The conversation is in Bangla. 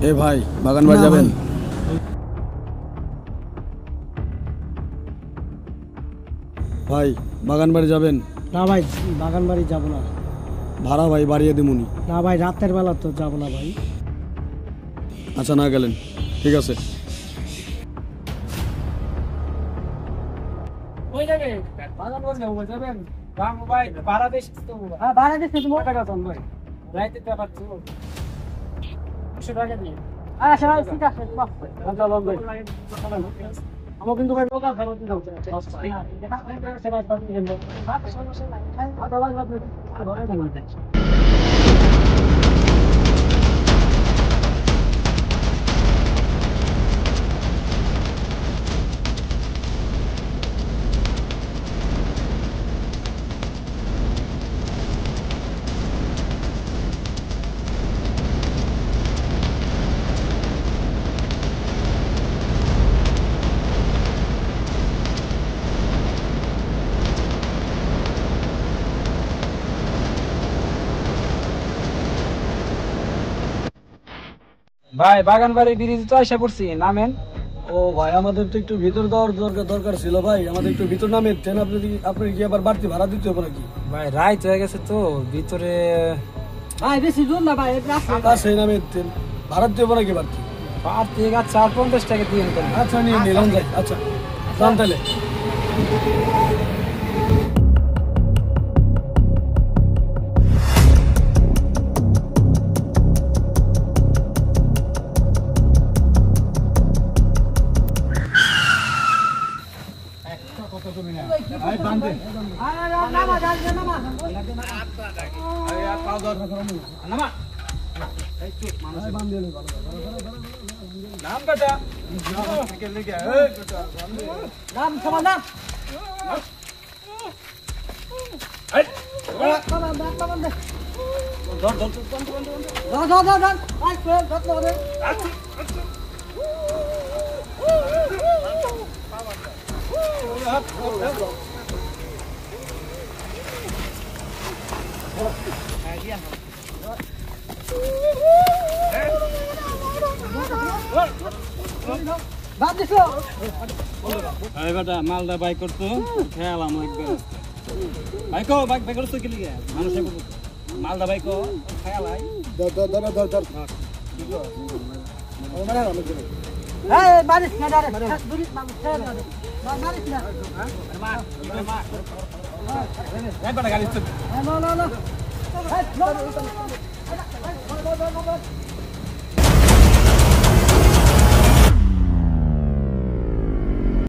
এ ভাই বাগান বাড়ি যাবেন? ভাই বাগান বাড়ি যাবেন? না ভাই, বাগান বাড়ি যাবো না। ভাড়া ভাই বাড়িয়ে দিমুনি। না ভাই, রাতের বেলা তো যাবো না ভাই। আচ্ছা না গেলেন, ঠিক আছে। বাগান বাড়ি যাবো যাবেন? ভাই ভাড়া বেশি তো। হ্যাঁ ভাড়া বেশি তো, টাকা কম ভাই। রাইতে তো আবার 200 টাকা দিয়ে। আচ্ছা ঠিক আছে, বাপ চলো ভাই। আমার কিন্তু ভাই লোকাল ভাড়া দিতে হবে। সেবা পাচ্ছি কিন্তু সমস্যা নাই। আদা লাগবে ঘরে থাকবে। ভাই বাগান বাড়ি ব্রিজ তো আশা করছি, নামেন। ও ভাই আমাদের তো একটু ভিতর দেওয়ার দরকার ছিল ভাই, আমাদের একটু ভিতর নামেন ট্রেন। আপনি কি আবার বাড়তি ভাড়া দিতে হবে নাকি? ভাই রাইত হয়ে গেছে তো ভিতরে। ভাই বেশি দূর না ভাই, সেই নামে ট্রেন ভাড়া দিতে হবে নাকি বাড়তি? বাড়তি 4-50 টাকা দিয়ে দেন। আচ্ছা নিয়ে নিলাম যাই। আচ্ছা যান তাহলে। নাম কাটা নাম সমান নাম মালদা বাইক করতো খেয়ালাম একবার বাইক বাইক করতো কি লিগে মানুষের মালদা বাইক খেয়ালাই মারিস না গাড়ি